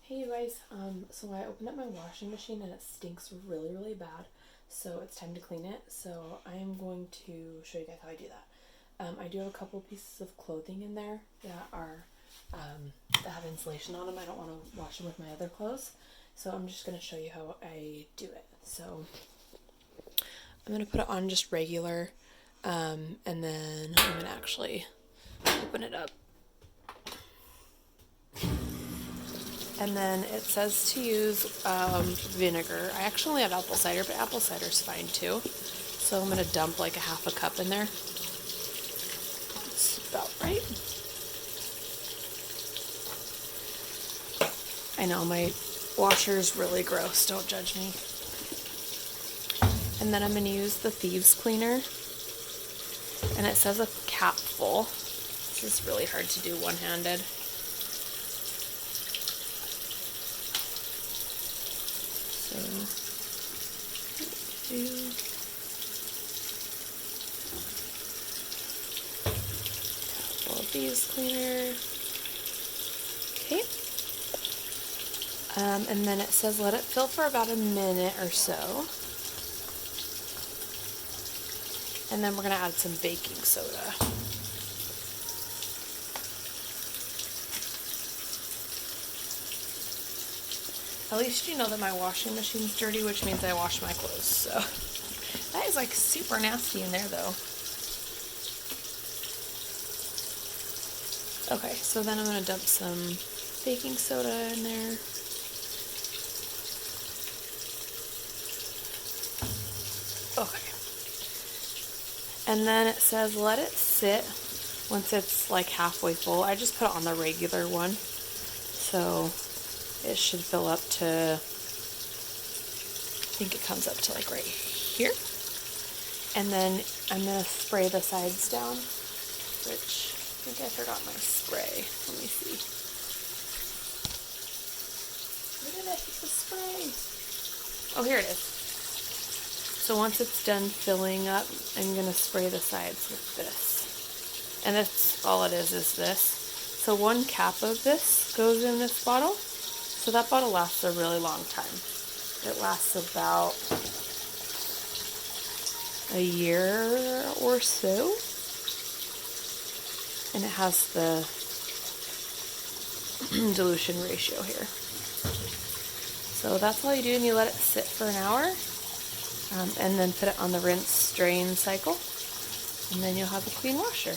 Hey you guys, so I opened up my washing machine and it stinks really, really bad. So it's time to clean it. So I am going to show you guys how I do that. I do have a couple pieces of clothing in there that are that have insulation on them. I don't want to wash them with my other clothes. So I'm just going to show you how I do it. So I'm going to put it on just regular, and then I'm going to actually open it up. And then it says to use vinegar. I actually only have apple cider, but apple cider is fine too. So I'm going to dump like a half a cup in there. It's about right. I know my washer's really gross, don't judge me. And then I'm going to use the Thieves Cleaner. And it says a cap full. This is really hard to do one-handed. So, all of these cleaner. Okay. And then it says let it fill for about a minute or so. And then we're going to add some baking soda. At least you know that my washing machine's dirty, which means I wash my clothes. So that is like super nasty in there though. Okay, so then I'm going to dump some baking soda in there. Okay. And then it says let it sit once it's like halfway full. I just put it on the regular one. So it should fill up to, I think it comes up to like right here. And then I'm going to spray the sides down, which I think I forgot my spray. Let me see. Where did I put the spray? Oh, here it is. So once it's done filling up, I'm going to spray the sides with this. And that's all it is this. So one cap of this goes in this bottle. So that bottle lasts a really long time. It lasts about a year or so. And it has the dilution ratio here. So that's all you do, and you let it sit for an hour. And then put it on the rinse drain cycle. And then you'll have a clean washer.